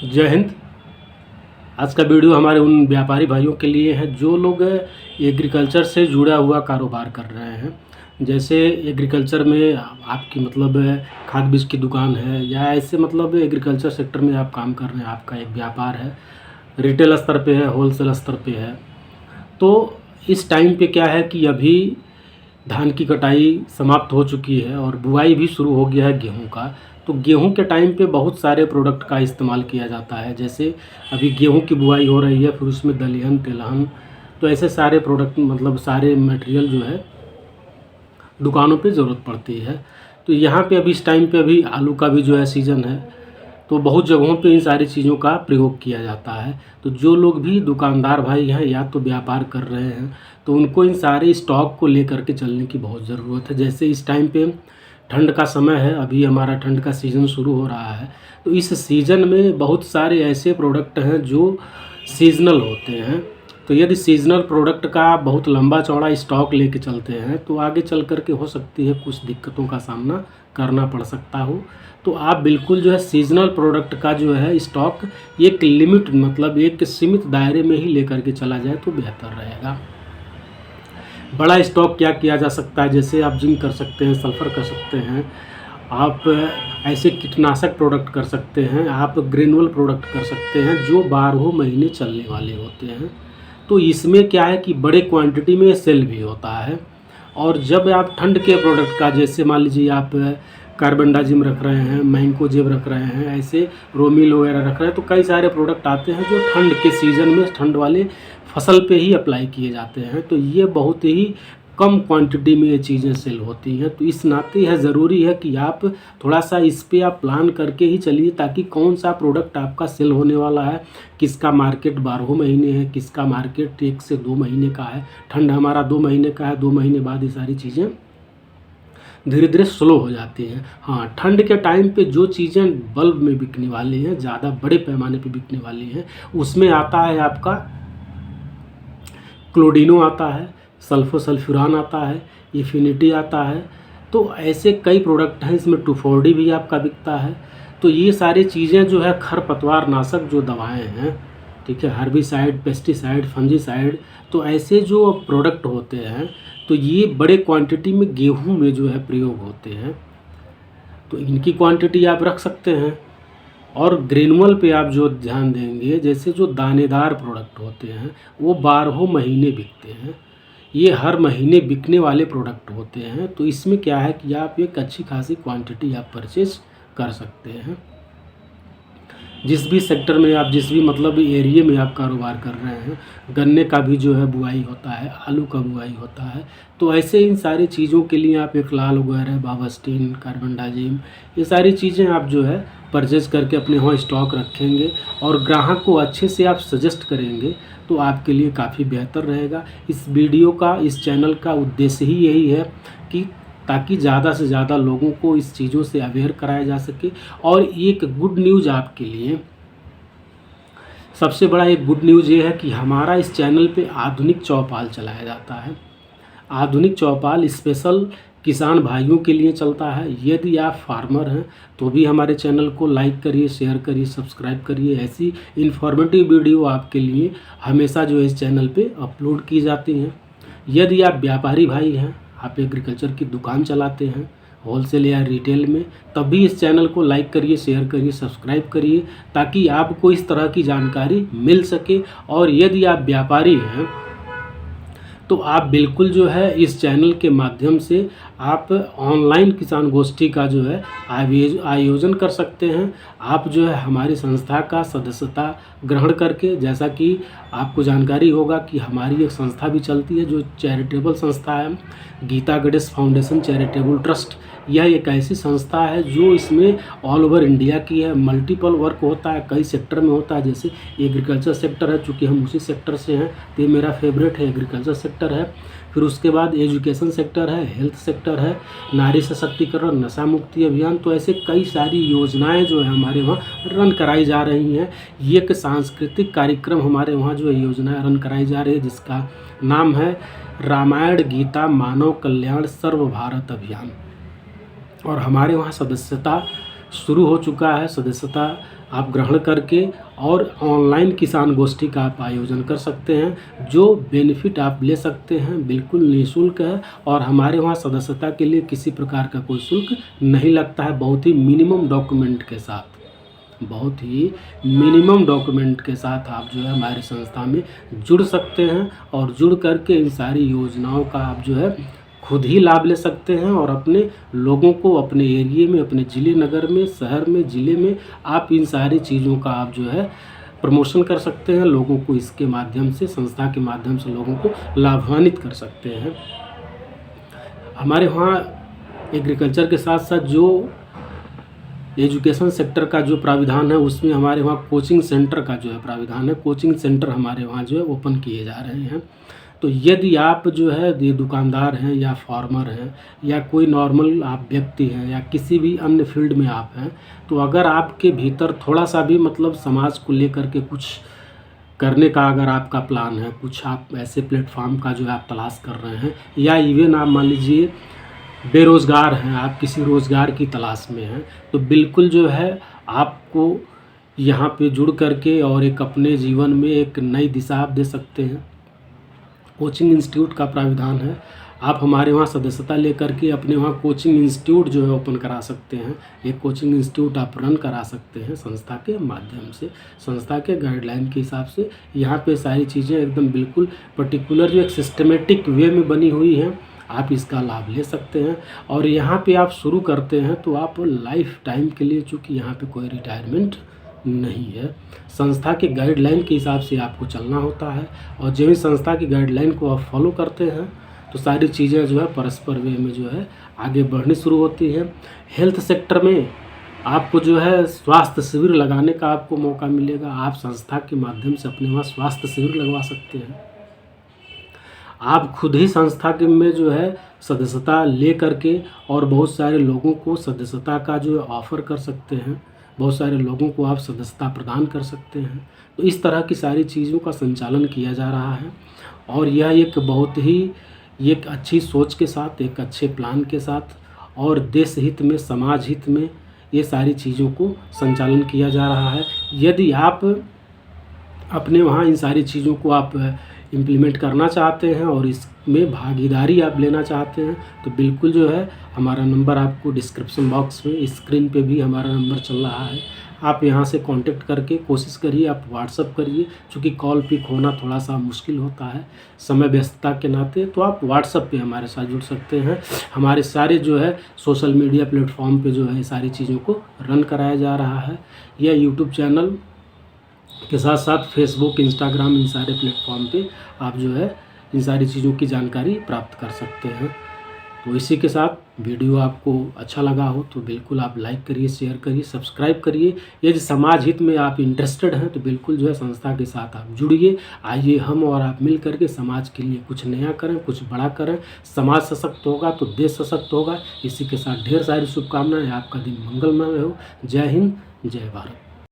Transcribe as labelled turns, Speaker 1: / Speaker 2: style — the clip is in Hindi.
Speaker 1: जय हिंद। आज का वीडियो हमारे उन व्यापारी भाइयों के लिए है जो लोग एग्रीकल्चर से जुड़ा हुआ कारोबार कर रहे हैं। जैसे एग्रीकल्चर में आपकी खाद बीज की दुकान है या ऐसे एग्रीकल्चर सेक्टर में आप काम कर रहे हैं, आपका एक व्यापार है, रिटेल स्तर पे है, होलसेल स्तर पे है। तो इस टाइम पे क्या है कि अभी धान की कटाई समाप्त हो चुकी है और बुआई भी शुरू हो गया है गेहूं का। तो गेहूं के टाइम पे बहुत सारे प्रोडक्ट का इस्तेमाल किया जाता है। जैसे अभी गेहूं की बुआई हो रही है, फिर उसमें दलहन तिलहन, तो ऐसे सारे प्रोडक्ट सारे मटेरियल जो है दुकानों पे ज़रूरत पड़ती है। तो यहाँ पे अभी इस टाइम पे अभी आलू का भी जो है सीज़न है, तो बहुत जगहों पे इन सारी चीज़ों का प्रयोग किया जाता है। तो जो लोग भी दुकानदार भाई हैं या तो व्यापार कर रहे हैं, तो उनको इन सारे स्टॉक को लेकर के चलने की बहुत ज़रूरत है। जैसे इस टाइम पे ठंड का समय है, अभी हमारा ठंड का सीज़न शुरू हो रहा है, तो इस सीज़न में बहुत सारे ऐसे प्रोडक्ट हैं जो सीज़नल होते हैं। तो यदि सीज़नल प्रोडक्ट का बहुत लंबा चौड़ा स्टॉक लेके चलते हैं तो आगे चल कर के हो सकती है कुछ दिक्कतों का सामना करना पड़ सकता हो। तो आप बिल्कुल जो है सीज़नल प्रोडक्ट का जो है स्टॉक एक लिमिट एक सीमित दायरे में ही लेकर के चला जाए तो बेहतर रहेगा। बड़ा स्टॉक क्या किया जा सकता है, जैसे आप जिंक कर सकते हैं, सल्फ़र कर सकते हैं, आप ऐसे कीटनाशक प्रोडक्ट कर सकते हैं, आप ग्रेनुअल प्रोडक्ट कर सकते हैं जो 12 महीने चलने वाले होते हैं। तो इसमें क्या है कि बड़े क्वांटिटी में सेल भी होता है। और जब आप ठंड के प्रोडक्ट का, जैसे मान लीजिए आप कार्बेंडाजिम रख रहे हैं, मैंकोजेब रख रहे हैं, ऐसे रोमिल वगैरह रख रहे हैं, तो कई सारे प्रोडक्ट आते हैं जो ठंड के सीज़न में ठंड वाले फसल पे ही अप्लाई किए जाते हैं। तो ये बहुत ही कम क्वांटिटी में ये चीज़ें सेल होती हैं। तो इस नाते यह ज़रूरी है कि आप थोड़ा सा इस पे आप प्लान करके ही चलिए, ताकि कौन सा प्रोडक्ट आपका सेल होने वाला है, किसका मार्केट 12 महीने है, किसका मार्केट 1 से 2 महीने का है। ठंड हमारा 2 महीने का है, 2 महीने बाद ये सारी चीज़ें धीरे धीरे स्लो हो जाती हैं। हाँ, ठंड के टाइम पे जो चीज़ें बल्ब में बिकने वाली हैं, ज़्यादा बड़े पैमाने पे बिकने वाली हैं, उसमें आता है आपका क्लोडिनो आता है, सल्फोसल्फ्यूरान आता है, इफिनिटी आता है। तो ऐसे कई प्रोडक्ट हैं, इसमें 2,4-D भी आपका बिकता है। तो ये सारी चीज़ें जो है खरपतवार नाशक जो दवाएं हैं, ठीक है, हर्बिसाइड, पेस्टिसाइड, फंजीसाइड, तो ऐसे जो प्रोडक्ट होते हैं तो ये बड़े क्वांटिटी में गेहूं में जो है प्रयोग होते हैं। तो इनकी क्वांटिटी आप रख सकते हैं। और ग्रेनुअल पे आप जो ध्यान देंगे, जैसे जो दानेदार प्रोडक्ट होते हैं वो 12 महीने बिकते हैं, ये हर महीने बिकने वाले प्रोडक्ट होते हैं। तो इसमें क्या है कि आप एक अच्छी खासी क्वांटिटी आप परचेज कर सकते हैं। जिस भी सेक्टर में आप, जिस भी एरिया में आप कारोबार कर रहे हैं, गन्ने का भी जो है बुआई होता है, आलू का बुआई होता है। तो ऐसे इन सारी चीज़ों के लिए आप एक लाल वगैरह, बाबास्टीन, कार्बेंडाजिम, ये सारी चीज़ें आप जो है परचेज करके अपने वहाँ स्टॉक रखेंगे और ग्राहक को अच्छे से आप सजेस्ट करेंगे तो आपके लिए काफ़ी बेहतर रहेगा। इस वीडियो का, इस चैनल का उद्देश्य ही यही है कि ताकि ज़्यादा से ज़्यादा लोगों को इस चीज़ों से अवेयर कराया जा सके। और एक गुड न्यूज़ आपके लिए, सबसे बड़ा एक गुड न्यूज़ ये है कि हमारा इस चैनल पे आधुनिक चौपाल चलाया जाता है। आधुनिक चौपाल स्पेशल किसान भाइयों के लिए चलता है। यदि आप फार्मर हैं तो भी हमारे चैनल को लाइक करिए, शेयर करिए, सब्सक्राइब करिए। ऐसी इन्फॉर्मेटिव वीडियो आपके लिए हमेशा जो है इस चैनल पे अपलोड की जाती हैं। यदि आप व्यापारी भाई हैं, आप एग्रीकल्चर की दुकान चलाते हैं होलसेल या रिटेल में, तब भी इस चैनल को लाइक करिए, शेयर करिए, सब्सक्राइब करिए, ताकि आपको इस तरह की जानकारी मिल सके। और यदि आप व्यापारी हैं तो आप बिल्कुल जो है इस चैनल के माध्यम से आप ऑनलाइन किसान गोष्ठी का जो है आयोजन कर सकते हैं। आप जो है हमारी संस्था का सदस्यता ग्रहण करके, जैसा कि आपको जानकारी होगा कि हमारी एक संस्था भी चलती है जो चैरिटेबल संस्था है, Geeta Ganesh foundation charitable trust. यह एक ऐसी संस्था है जो इसमें ऑल ओवर इंडिया की है, मल्टीपल वर्क होता है, कई सेक्टर में होता है। जैसे एग्रीकल्चर सेक्टर है, चूँकि हम उसी सेक्टर से हैं तो ये मेरा फेवरेट है, एग्रीकल्चर सेक्टर है। फिर उसके बाद एजुकेशन सेक्टर है, हेल्थ सेक्टर है, नारी सशक्तिकरण, नशा मुक्ति अभियान। तो ऐसे कई सारी योजनाएं जो है हमारे वहाँ रन कराई जा रही हैं। ये एक सांस्कृतिक कार्यक्रम हमारे वहाँ जो है योजनाएं रन कराई जा रही है, जिसका नाम है रामायण गीता मानव कल्याण सर्व भारत अभियान। और हमारे वहाँ सदस्यता शुरू हो चुका है, सदस्यता आप ग्रहण करके और ऑनलाइन किसान गोष्ठी का आप आयोजन कर सकते हैं, जो बेनिफिट आप ले सकते हैं बिल्कुल निःशुल्क है। और हमारे वहाँ सदस्यता के लिए किसी प्रकार का कोई शुल्क नहीं लगता है। बहुत ही मिनिमम डॉक्यूमेंट के साथ, बहुत ही मिनिमम डॉक्यूमेंट के साथ आप जो है हमारी संस्था में जुड़ सकते हैं और जुड़ करके इन सारी योजनाओं का आप जो है खुद ही लाभ ले सकते हैं और अपने लोगों को अपने एरिए में, अपने ज़िले, नगर में, शहर में, ज़िले में आप इन सारी चीज़ों का आप जो है प्रमोशन कर सकते हैं। लोगों को इसके माध्यम से, संस्था के माध्यम से लोगों को लाभान्वित कर सकते हैं। हमारे वहाँ एग्रीकल्चर के साथ साथ जो एजुकेशन सेक्टर का जो प्राविधान है, उसमें हमारे वहाँ कोचिंग सेंटर का जो है प्राविधान है। कोचिंग सेंटर हमारे वहाँ जो है ओपन किए जा रहे हैं। तो यदि आप जो है ये दुकानदार हैं या फार्मर हैं या कोई नॉर्मल आप व्यक्ति हैं या किसी भी अन्य फील्ड में आप हैं, तो अगर आपके भीतर थोड़ा सा भी मतलब समाज को लेकर के कुछ करने का अगर आपका प्लान है, कुछ आप ऐसे प्लेटफॉर्म का जो है आप तलाश कर रहे हैं, या इवन आप मान लीजिए बेरोज़गार हैं, आप किसी रोज़गार की तलाश में हैं, तो बिल्कुल जो है आपको यहाँ पे जुड़ करके और एक अपने जीवन में एक नई दिशा आप दे सकते हैं। कोचिंग इंस्टीट्यूट का प्राविधान है। आप हमारे वहाँ सदस्यता लेकर के अपने वहाँ कोचिंग इंस्टीट्यूट जो है ओपन करा सकते हैं। एक कोचिंग इंस्टीट्यूट आप रन करा सकते हैं संस्था के माध्यम से, संस्था के गाइडलाइन के हिसाब से। यहाँ पे सारी चीज़ें एकदम बिल्कुल पर्टिकुलर जो एक सिस्टमेटिक वे में बनी हुई हैं, आप इसका लाभ ले सकते हैं। और यहाँ पे आप शुरू करते हैं तो आप लाइफ टाइम के लिए, चूँकि यहाँ पे कोई रिटायरमेंट नहीं है, संस्था के गाइडलाइन के हिसाब से आपको चलना होता है। और जब इस संस्था की गाइडलाइन को आप फॉलो करते हैं तो सारी चीज़ें जो है परस्पर वे में जो है आगे बढ़नी शुरू होती है। हेल्थ सेक्टर में आपको जो है स्वास्थ्य शिविर लगाने का आपको मौका मिलेगा। आप संस्था के माध्यम से अपने वहाँ स्वास्थ्य शिविर लगवा सकते हैं। आप खुद ही संस्था के में जो है सदस्यता ले करके और बहुत सारे लोगों को सदस्यता का जो ऑफ़र कर सकते हैं, बहुत सारे लोगों को आप सदस्यता प्रदान कर सकते हैं। तो इस तरह की सारी चीज़ों का संचालन किया जा रहा है और यह एक बहुत ही एक अच्छी सोच के साथ, एक अच्छे प्लान के साथ और देश हित में, समाज हित में ये सारी चीज़ों को संचालन किया जा रहा है। यदि आप अपने वहाँ इन सारी चीज़ों को आप इम्प्लीमेंट करना चाहते हैं और इसमें भागीदारी आप लेना चाहते हैं, तो बिल्कुल जो है हमारा नंबर आपको डिस्क्रिप्शन बॉक्स में, स्क्रीन पे भी हमारा नंबर चल रहा है। आप यहाँ से कांटेक्ट करके कोशिश करिए, आप व्हाट्सअप करिए, क्योंकि कॉल पिक होना थोड़ा सा मुश्किल होता है समय व्यस्तता के नाते, तो आप व्हाट्सअप पे हमारे साथ जुड़ सकते हैं। हमारे सारे जो है सोशल मीडिया प्लेटफॉर्म पे जो है सारी चीज़ों को रन कराया जा रहा है। यह यूट्यूब चैनल के साथ साथ फेसबुक, इंस्टाग्राम, इन सारे प्लेटफॉर्म पे आप जो है इन सारी चीज़ों की जानकारी प्राप्त कर सकते हैं। तो इसी के साथ वीडियो आपको अच्छा लगा हो तो बिल्कुल आप लाइक करिए, शेयर करिए, सब्सक्राइब करिए। यदि समाज हित में आप इंटरेस्टेड हैं तो बिल्कुल जो है संस्था के साथ आप जुड़िए। आइए हम और आप मिल करके समाज के लिए कुछ नया करें, कुछ बड़ा करें। समाज सशक्त होगा तो देश सशक्त होगा। इसी के साथ ढेर सारी शुभकामनाएं। आपका दिन मंगलमय हो। जय हिंद, जय भारत।